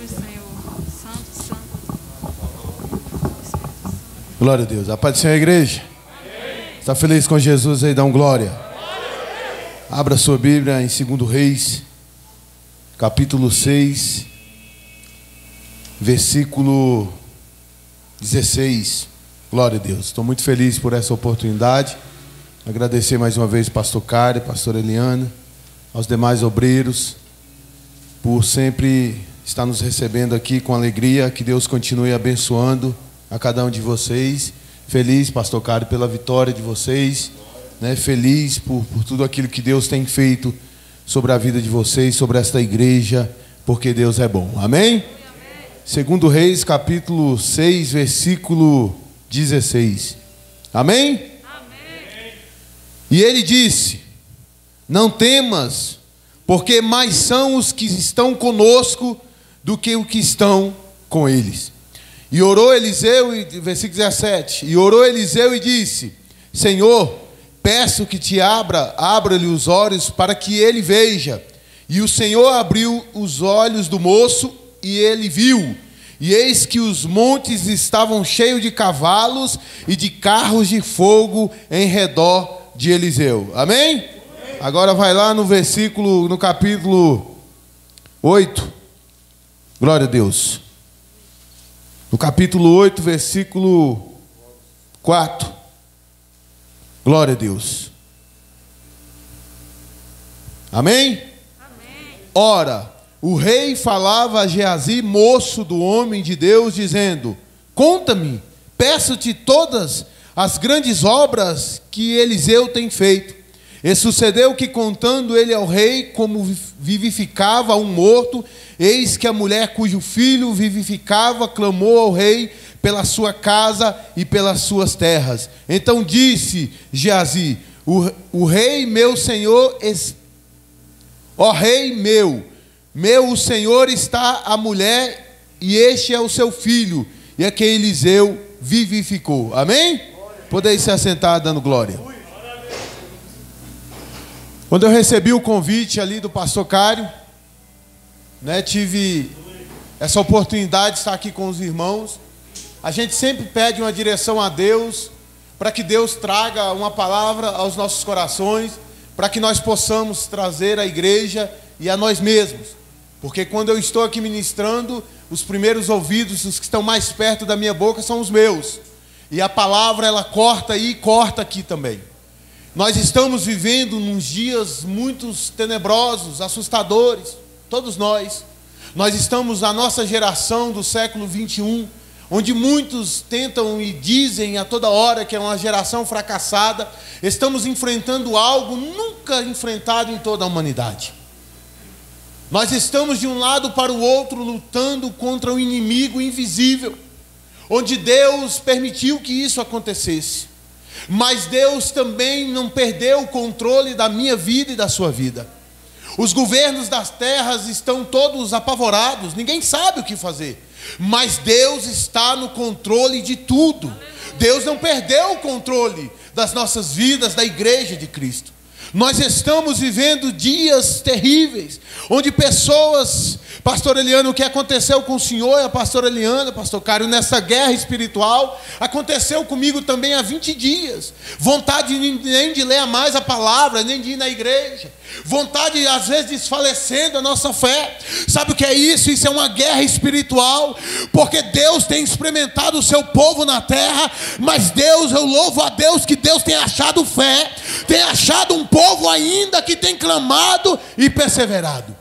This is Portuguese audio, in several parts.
nome, Senhor. Santo, santo. Glória a Deus. A paz do Senhor, igreja. Está feliz com Jesus aí? Dá um glória. Abra sua Bíblia em 2 Reis, capítulo 6, versículo 16. Glória a Deus. Estou muito feliz por essa oportunidade. Agradecer mais uma vez pastor Cário, pastor Eliana, aos demais obreiros, por sempre estar nos recebendo aqui com alegria. Que Deus continue abençoando a cada um de vocês. Feliz, pastor Cário, pela vitória de vocês, né? Feliz por tudo aquilo que Deus tem feito sobre a vida de vocês, sobre esta igreja, porque Deus é bom. Amém? 2 Reis, capítulo 6, versículo 16. Amém? Amém. E ele disse: não temas, porque mais são os que estão conosco do que os que estão com eles. E orou Eliseu, versículo 17, e orou Eliseu e disse: Senhor, peço que te abra-lhe os olhos para que ele veja. E o Senhor abriu os olhos do moço e ele viu. E eis que os montes estavam cheios de cavalos e de carros de fogo em redor de Eliseu. Amém? Agora vai lá no capítulo 8. Glória a Deus. No capítulo 8, versículo 4. Glória a Deus. Amém? Amém. Ora, o rei falava a Geazi, moço do homem de Deus, dizendo: conta-me, peço-te todas as grandes obras que Eliseu tem feito. E sucedeu que, contando ele ao rei como vivificava um morto, eis que a mulher cujo filho vivificava clamou ao rei pela sua casa e pelas suas terras. Então disse Geazi: o rei meu senhor, ó rei meu o senhor está a mulher, e este é o seu filho, e a quem Eliseu vivificou. Amém? Podeis se assentar dando glória. Quando eu recebi o convite ali do pastor Cário, né, tive essa oportunidade de estar aqui com os irmãos. A gente sempre pede uma direção a Deus, para que Deus traga uma palavra aos nossos corações, para que nós possamos trazer à igreja e a nós mesmos. Porque quando eu estou aqui ministrando, os primeiros ouvidos, os que estão mais perto da minha boca, são os meus. E a palavra, ela corta aí e corta aqui também. Nós estamos vivendo uns dias muito tenebrosos, assustadores, todos nós. Nós estamos na nossa geração do século 21, onde muitos tentam e dizem a toda hora que é uma geração fracassada. Estamos enfrentando algo nunca enfrentado em toda a humanidade. Nós estamos de um lado para o outro lutando contra um inimigo invisível, onde Deus permitiu que isso acontecesse. Mas Deus também não perdeu o controle da minha vida e da sua vida. Os governos das terras estão todos apavorados, ninguém sabe o que fazer. Mas Deus está no controle de tudo. Deus não perdeu o controle das nossas vidas, da igreja de Cristo. Nós estamos vivendo dias terríveis, onde pessoas, pastor Eliano, o que aconteceu com o senhor e a pastora Eliana, pastor Cário, nessa guerra espiritual, aconteceu comigo também há 20 dias. Vontade nem de ler mais a palavra, nem de ir na igreja. Vontade, às vezes, desfalecendo a nossa fé. Sabe o que é isso? Isso é uma guerra espiritual, porque Deus tem experimentado o seu povo na terra, mas Deus, eu louvo a Deus que Deus tem achado fé, tem achado um povo ainda que tem clamado e perseverado.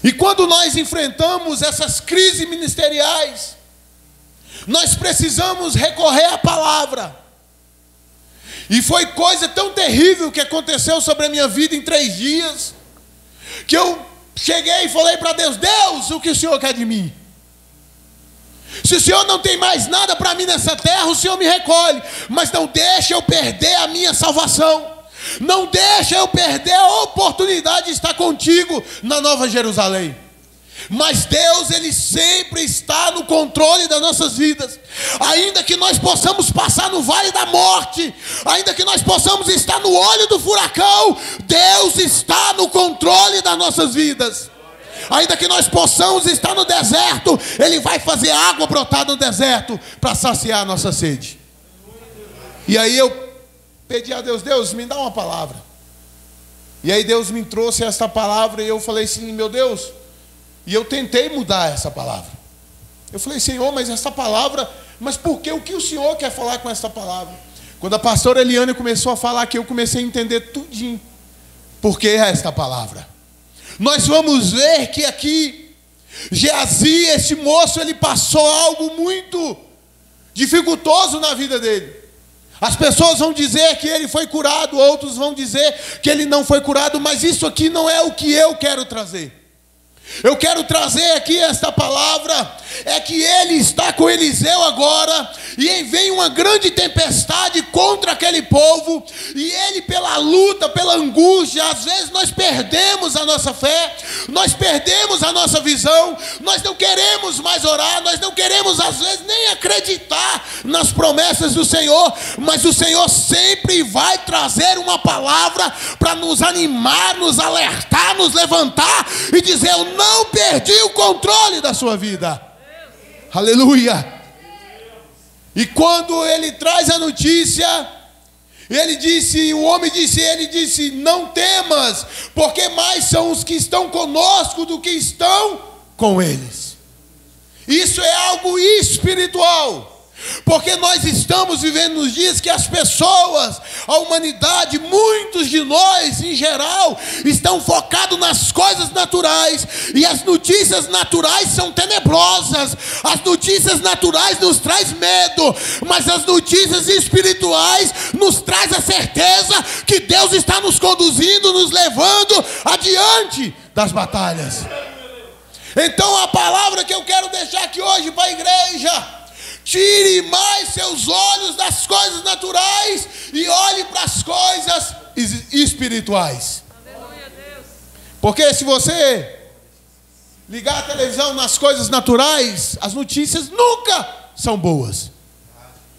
E quando nós enfrentamos essas crises ministeriais, nós precisamos recorrer à palavra. E foi coisa tão terrível que aconteceu sobre a minha vida em 3 dias, que eu cheguei e falei para Deus: Deus, o que o Senhor quer de mim? Se o Senhor não tem mais nada para mim nessa terra, o Senhor me recolhe, mas não deixa eu perder a minha salvação. Não deixa eu perder a oportunidade de estar contigo na Nova Jerusalém. Mas Deus, Ele sempre está no controle das nossas vidas. Ainda que nós possamos passar no vale da morte, ainda que nós possamos estar no olho do furacão, Deus está no controle das nossas vidas. ainda que nós possamos estar no deserto, Ele vai fazer água brotar no deserto para saciar a nossa sede. E aí eu pedi a Deus, Deus, me dá uma palavra. E aí Deus me trouxe essa palavra e eu falei assim, meu Deus, e eu tentei mudar essa palavra. Eu falei, Senhor, mas essa palavra, mas por que? O que o Senhor quer falar com essa palavra? Quando a pastora Eliane começou a falar aqui, eu comecei a entender tudinho. Por que esta palavra? Nós vamos ver que aqui, Geazi, esse moço, ele passou algo muito dificultoso na vida dele. As pessoas vão dizer que ele foi curado, outros vão dizer que ele não foi curado, mas isso aqui não é o que eu quero trazer. Eu quero trazer aqui esta palavra, é que ele está com Eliseu agora, e vem uma grande tempestade contra aquele povo, e ele pela luta, pela angústia, às vezes nós perdemos a nossa fé, nós perdemos a nossa visão, nós não queremos mais orar, nós não queremos às vezes nem acreditar nas promessas do Senhor, mas o Senhor sempre vai trazer uma palavra para nos animar, nos alertar, nos levantar e dizer, eu não perdi o controle da sua vida. Aleluia. E quando ele traz a notícia, ele disse, o homem disse, ele disse, não temas, porque mais são os que estão conosco do que estão com eles. Isso é algo espiritual. Porque nós estamos vivendo nos dias que as pessoas, a humanidade, muitos de nós em geral, estão focados nas coisas naturais, e as notícias naturais são tenebrosas, as notícias naturais nos traz medo, mas as notícias espirituais nos traz a certeza que Deus está nos conduzindo, nos levando adiante das batalhas. Então a palavra que eu quero deixar aqui hoje para a igreja: tire mais seus olhos das coisas naturais e olhe para as coisas espirituais. Aleluia, Deus. Porque se você ligar a televisão nas coisas naturais, as notícias nunca são boas.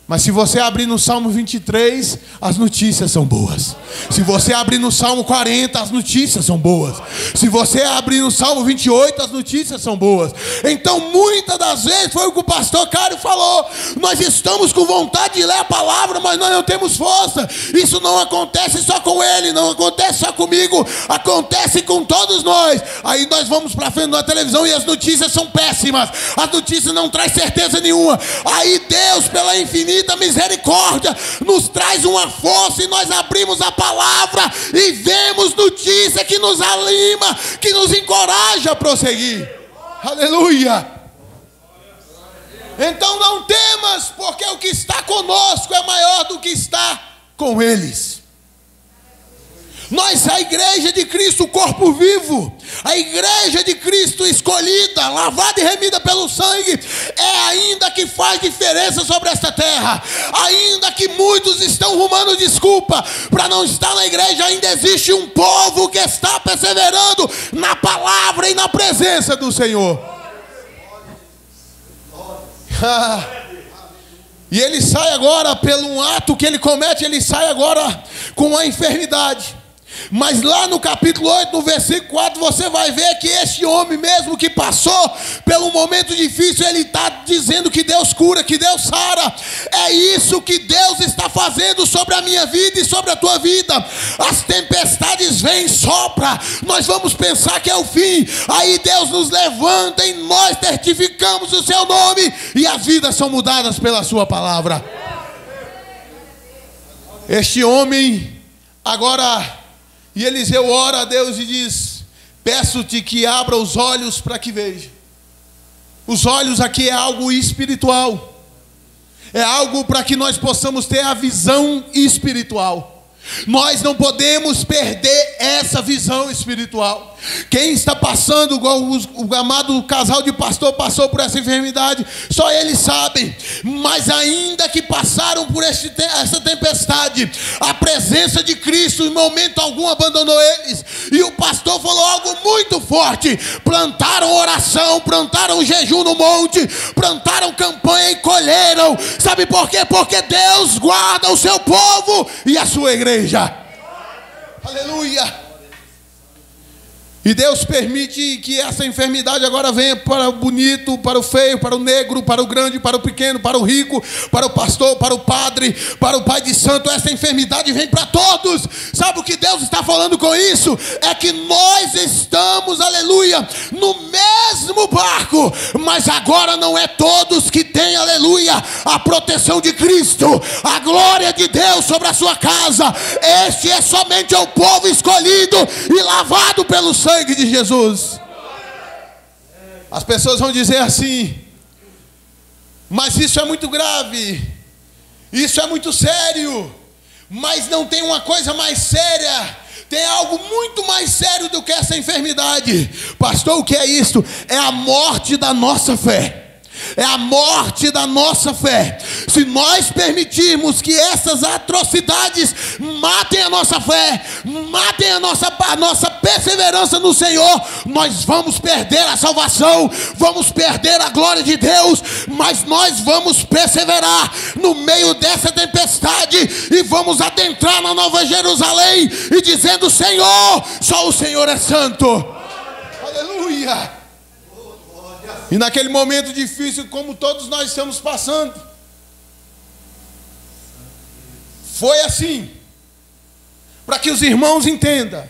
Mas se você abrir no Salmo 23, as notícias são boas. Se você abrir no Salmo 40, as notícias são boas. Se você abrir no Salmo 28, as notícias são boas. Então, muitas das vezes, foi o que o pastor Cário falou, nós estamos com vontade de ler a palavra, mas nós não temos força. Isso não acontece só com ele, não acontece só comigo, acontece com todos nós. Aí nós vamos para frente da televisão e as notícias são péssimas. As notícias não trazem certeza nenhuma. Aí Deus, pela infinita misericórdia, nos traz uma força, e nós abrimos a palavra e vemos notícia que nos anima, que nos encoraja a prosseguir. Aleluia. Então não temas, porque o que está conosco é maior do que está com eles. Nós, a igreja de Cristo, o corpo vivo, a igreja de Cristo escolhida, lavada e remida pelo sangue, é ainda que faz diferença sobre esta terra. Ainda que muitos estão rumando desculpa para não estar na igreja, ainda existe um povo que está perseverando na palavra e na presença do Senhor. E ele sai agora, pelo um ato que ele comete, ele sai agora com uma enfermidade. Mas lá no capítulo 8, no versículo 4, você vai ver que este homem mesmo que passou pelo momento difícil, ele está dizendo que Deus cura, que Deus sara. É isso que Deus está fazendo sobre a minha vida e sobre a tua vida. As tempestades vêm, sopra, nós vamos pensar que é o fim, aí Deus nos levanta e nós certificamos o seu nome, e as vidas são mudadas pela sua palavra. Este homem agora... E Eliseu ora a Deus e diz: peço-te que abra os olhos para que veja. Os olhos aqui é algo espiritual. É algo para que nós possamos ter a visão espiritual. Nós não podemos perder essa visão espiritual. Quem está passando, igual o amado casal de pastor passou por essa enfermidade, só eles sabem. Mas ainda que passaram por essa tempestade, a presença de Cristo em momento algum abandonou eles. E o pastor falou algo muito forte: plantaram oração, plantaram jejum no monte, plantaram campanha e colheram. Sabe por quê? Porque Deus guarda o seu povo e a sua igreja. Aleluia. E Deus permite que essa enfermidade agora venha para o bonito, para o feio, para o negro, para o grande, para o pequeno, para o rico, para o pastor, para o padre, para o pai de santo. Essa enfermidade vem para todos. Sabe o que Deus está falando com isso? É que nós estamos, aleluia, no mesmo barco, mas agora não é todos que têm, aleluia, a proteção de Cristo, a glória de Deus sobre a sua casa. Este é somente o povo escolhido e lavado pelo sangue de Jesus. As pessoas vão dizer assim: mas isso é muito grave, isso é muito sério. Mas não tem uma coisa mais séria, tem algo muito mais sério do que essa enfermidade. Pastor, o que é isto? É a morte da nossa fé. É a morte da nossa fé. Se nós permitirmos que essas atrocidades matem a nossa fé, matem a nossa perseverança no Senhor, nós vamos perder a salvação, vamos perder a glória de Deus. Mas nós vamos perseverar no meio dessa tempestade e vamos adentrar na Nova Jerusalém e dizendo: Senhor, só o Senhor é santo. Aleluia. E naquele momento difícil, como todos nós estamos passando, foi assim. Para que os irmãos entendam,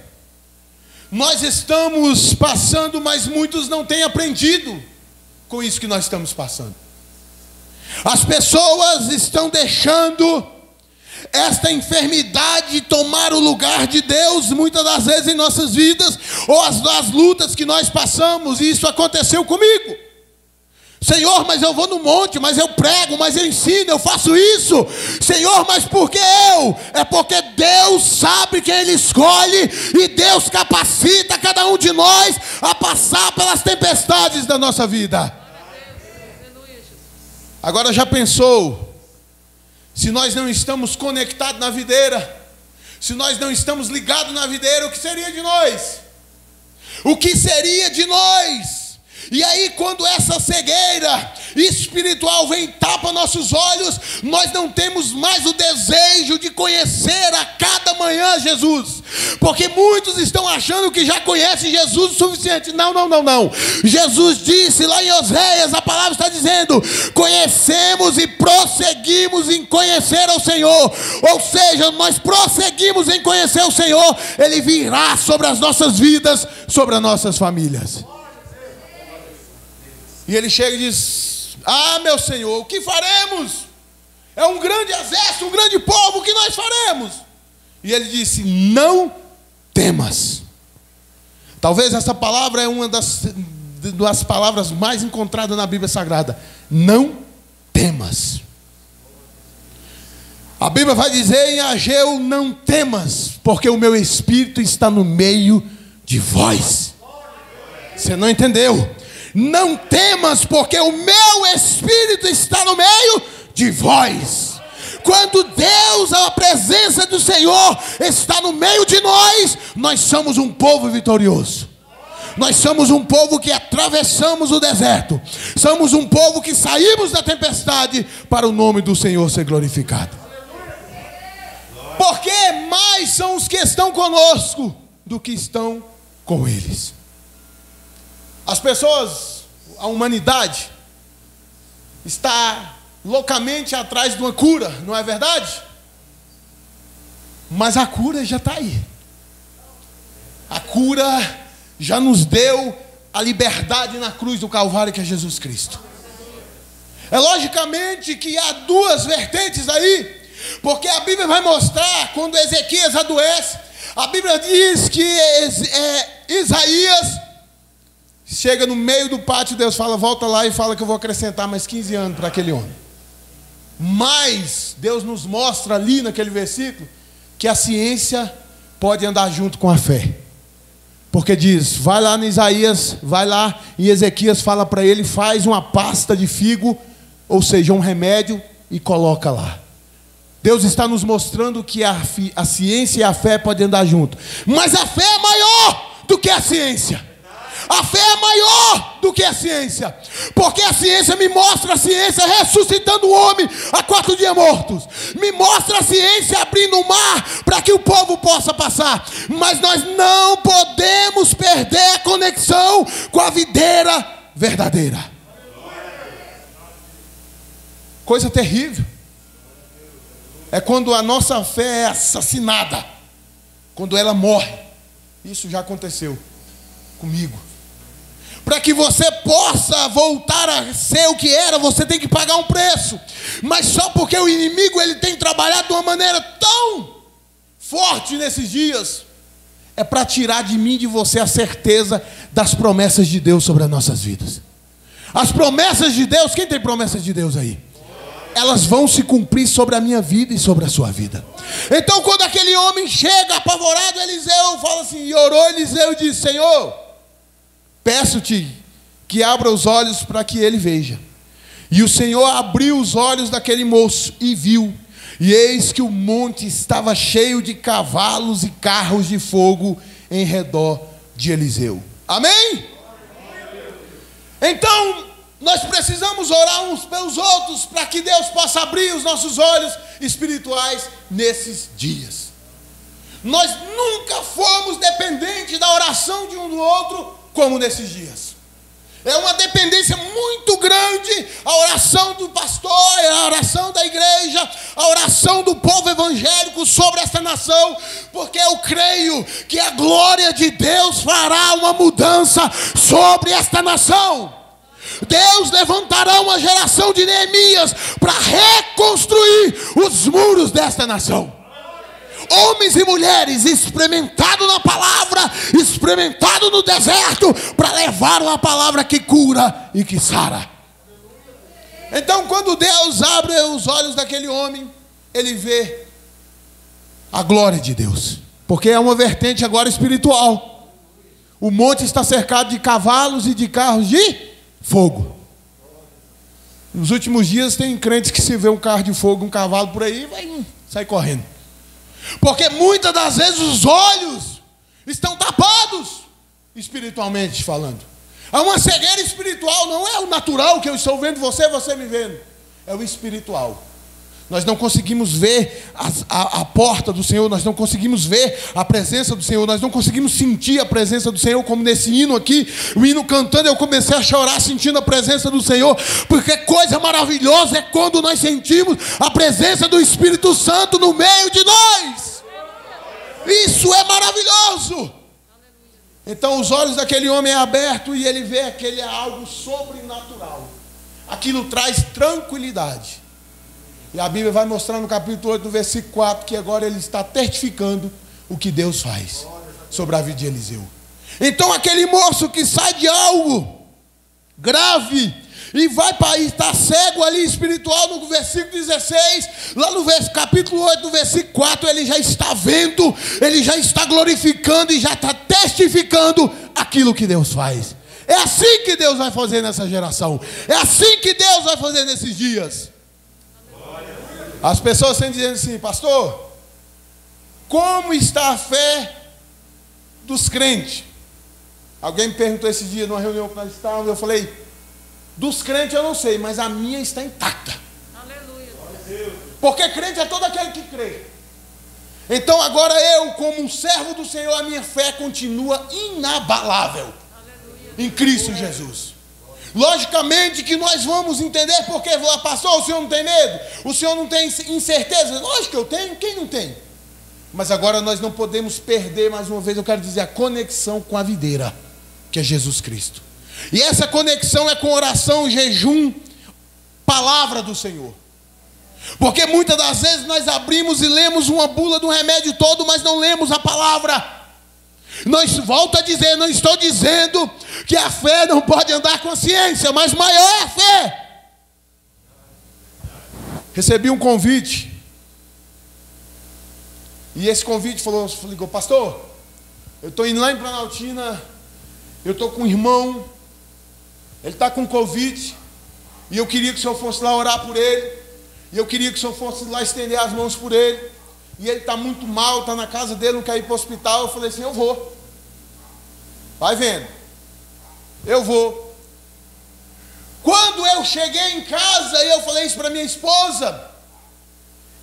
nós estamos passando, mas muitos não têm aprendido com isso que nós estamos passando. As pessoas estão deixando esta enfermidade tomar o lugar de Deus, muitas das vezes em nossas vidas, ou as lutas que nós passamos. E isso aconteceu comigo. Senhor, mas eu vou no monte, mas eu prego, mas eu ensino, eu faço isso. Senhor, mas por que eu? É porque Deus sabe quem Ele escolhe, e Deus capacita cada um de nós a passar pelas tempestades da nossa vida. Agora, já pensou, se nós não estamos conectados na videira, se nós não estamos ligados na videira, o que seria de nós? O que seria de nós? E aí, quando essa cegueira espiritual vem e tapa nossos olhos, nós não temos mais o desejo de conhecer a cada manhã Jesus, porque muitos estão achando que já conhecem Jesus o suficiente. Não. Jesus disse lá em Oséias, a palavra está dizendo: conhecemos e prosseguimos em conhecer ao Senhor. Ou seja, nós prosseguimos em conhecer o Senhor, Ele virá sobre as nossas vidas, sobre as nossas famílias. E ele chega e diz: ah, meu Senhor, o que faremos? É um grande exército, um grande povo, o que nós faremos? E ele disse: não temas. Talvez essa palavra é uma das palavras mais encontradas na Bíblia Sagrada. Não temas. A Bíblia vai dizer em Ageu: não temas, porque o meu Espírito está no meio de vós. Você não entendeu? Não temas, porque o meu Espírito está no meio de vós. Quando Deus, a presença do Senhor está no meio de nós, nós somos um povo vitorioso. Nós somos um povo que atravessamos o deserto. Somos um povo que saímos da tempestade para o nome do Senhor ser glorificado. Porque mais são os que estão conosco do que estão com eles. As pessoas, a humanidade, está loucamente atrás de uma cura, não é verdade? Mas a cura já está aí. A cura já nos deu a liberdade na cruz do Calvário, que é Jesus Cristo. É logicamente que há duas vertentes aí, porque a Bíblia vai mostrar, quando Ezequias adoece, a Bíblia diz que Isaías chega no meio do pátio, Deus fala: volta lá e fala que eu vou acrescentar mais 15 anos para aquele homem. Mas Deus nos mostra ali naquele versículo que a ciência pode andar junto com a fé. Porque diz: vai lá em Isaías, vai lá em Ezequias, fala para ele, faz uma pasta de figo, ou seja, um remédio, e coloca lá. Deus está nos mostrando que a ciência e a fé podem andar junto. Mas a fé é maior do que a ciência. A fé é maior do do que a ciência. Porque a ciência me mostra a ciência ressuscitando o homem a 4 dias mortos. Me mostra a ciência abrindo o mar para que o povo possa passar. Mas nós não podemos perder a conexão com a videira verdadeira. Coisa terrível é quando a nossa fé é assassinada, quando ela morre. Isso já aconteceu comigo. Para que você possa voltar a ser o que era, você tem que pagar um preço. Mas só porque o inimigo ele tem trabalhado de uma maneira tão forte nesses dias, é para tirar de mim e de você a certeza das promessas de Deus sobre as nossas vidas. As promessas de Deus, quem tem promessas de Deus aí? Elas vão se cumprir sobre a minha vida e sobre a sua vida. Então quando aquele homem chega apavorado, Eliseu fala assim, e orou Eliseu e disse, Senhor, peço-te que abra os olhos para que ele veja. E o Senhor abriu os olhos daquele moço e viu, e eis que o monte estava cheio de cavalos e carros de fogo em redor de Eliseu. Amém? Então nós precisamos orar uns pelos outros para que Deus possa abrir os nossos olhos espirituais nesses dias. Nós nunca fomos dependentes da oração de um do outro como nesses dias. É uma dependência muito grande a oração do pastor, a oração da igreja, a oração do povo evangélico sobre esta nação, porque eu creio que a glória de Deus fará uma mudança sobre esta nação. Deus levantará uma geração de Neemias para reconstruir os muros desta nação. Homens e mulheres experimentados na palavra, experimentados no deserto, para levar uma palavra que cura e que sara. Então quando Deus abre os olhos daquele homem, ele vê a glória de Deus, porque é uma vertente agora espiritual. O monte está cercado de cavalos e de carros de fogo. Nos últimos dias tem crentes que se vê um carro de fogo, um cavalo por aí, vai sair correndo. Porque muitas das vezes os olhos estão tapados, espiritualmente falando. Há uma cegueira espiritual, não é o natural que eu estou vendo você me vendo. É o espiritual. Nós não conseguimos ver a porta do Senhor, nós não conseguimos ver a presença do Senhor, nós não conseguimos sentir a presença do Senhor, como nesse hino aqui, o hino cantando, eu comecei a chorar sentindo a presença do Senhor, porque coisa maravilhosa é quando nós sentimos a presença do Espírito Santo no meio de nós. Isso é maravilhoso. Então os olhos daquele homem é abertos e ele vê aquele algo sobrenatural. Aquilo traz tranquilidade. E a Bíblia vai mostrar no capítulo 8, no versículo 4, que agora ele está testificando o que Deus faz sobre a vida de Eliseu. Então aquele moço que sai de algo grave e vai para estar cego ali espiritual, no versículo 16, lá no capítulo 8, no versículo 4, ele já está vendo, ele já está glorificando e já está testificando aquilo que Deus faz. É assim que Deus vai fazer nessa geração, é assim que Deus vai fazer nesses dias. As pessoas estão dizendo assim, pastor, como está a fé dos crentes? Alguém me perguntou esse dia numa reunião que nós estávamos, eu falei, dos crentes eu não sei, mas a minha está intacta. Aleluia. Porque crente é todo aquele que crê. Então agora eu, como um servo do Senhor, a minha fé continua inabalável. Aleluia. Em Cristo Jesus. Logicamente que nós vamos entender, porque, pastor, o senhor não tem medo? O senhor não tem incerteza? Lógico que eu tenho, quem não tem? Mas agora nós não podemos perder, mais uma vez eu quero dizer, a conexão com a videira, que é Jesus Cristo. E essa conexão é com oração, jejum, palavra do Senhor. Porque muitas das vezes nós abrimos e lemos uma bula do remédio todo, mas não lemos a palavra. Volto a dizer, não estou dizendo que a fé não pode andar com a ciência, mas maior é a fé. Recebi um convite, e esse convite ligou, pastor, eu estou indo lá em Planaltina, eu estou com um irmão, ele está com Covid, e eu queria que o senhor fosse lá orar por ele, e eu queria que o senhor fosse lá estender as mãos por ele, e ele está muito mal, está na casa dele, não quer ir para o hospital. Eu falei assim, eu vou. Vai vendo. Eu vou. eu cheguei em casa e eu falei isso para minha esposa,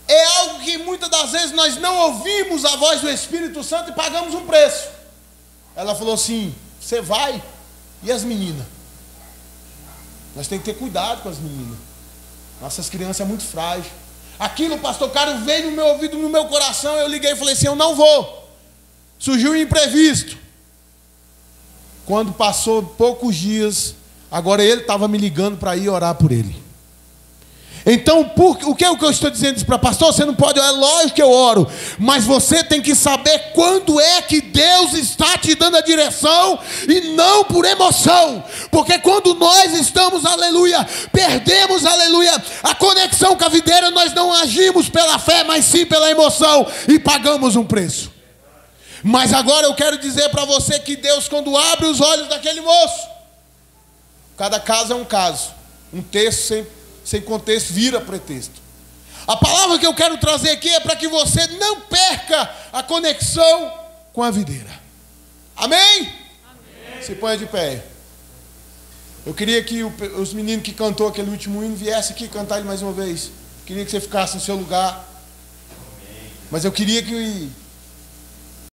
é algo que muitas das vezes nós não ouvimos a voz do Espírito Santo e pagamos um preço. Ela falou assim: você vai? E as meninas? Nós temos que ter cuidado com as meninas. Nossas crianças são muito frágeis. Aquilo, pastor Cário, veio no meu ouvido, no meu coração. Eu liguei e falei assim: eu não vou. Surgiu um imprevisto. Quando passou poucos dias, agora ele estava me ligando para ir orar por ele. Então, o que é o que eu estou dizendo isso para pastor? Você não pode orar, lógico que eu oro, mas você tem que saber quando é que Deus está te dando a direção e não por emoção, porque quando nós estamos, aleluia, perdemos, aleluia, a conexão com a videira, nós não agimos pela fé, mas sim pela emoção e pagamos um preço. Mas agora eu quero dizer para você que Deus, quando abre os olhos daquele moço, cada caso é um caso, um texto sem contexto vira pretexto. A palavra que eu quero trazer aqui é para que você não perca a conexão com a videira. Amém? Amém. Se ponha de pé. Eu queria que os meninos que cantou aquele último hino viessem aqui cantar ele mais uma vez. Queria que você ficasse no seu lugar. Mas eu queria que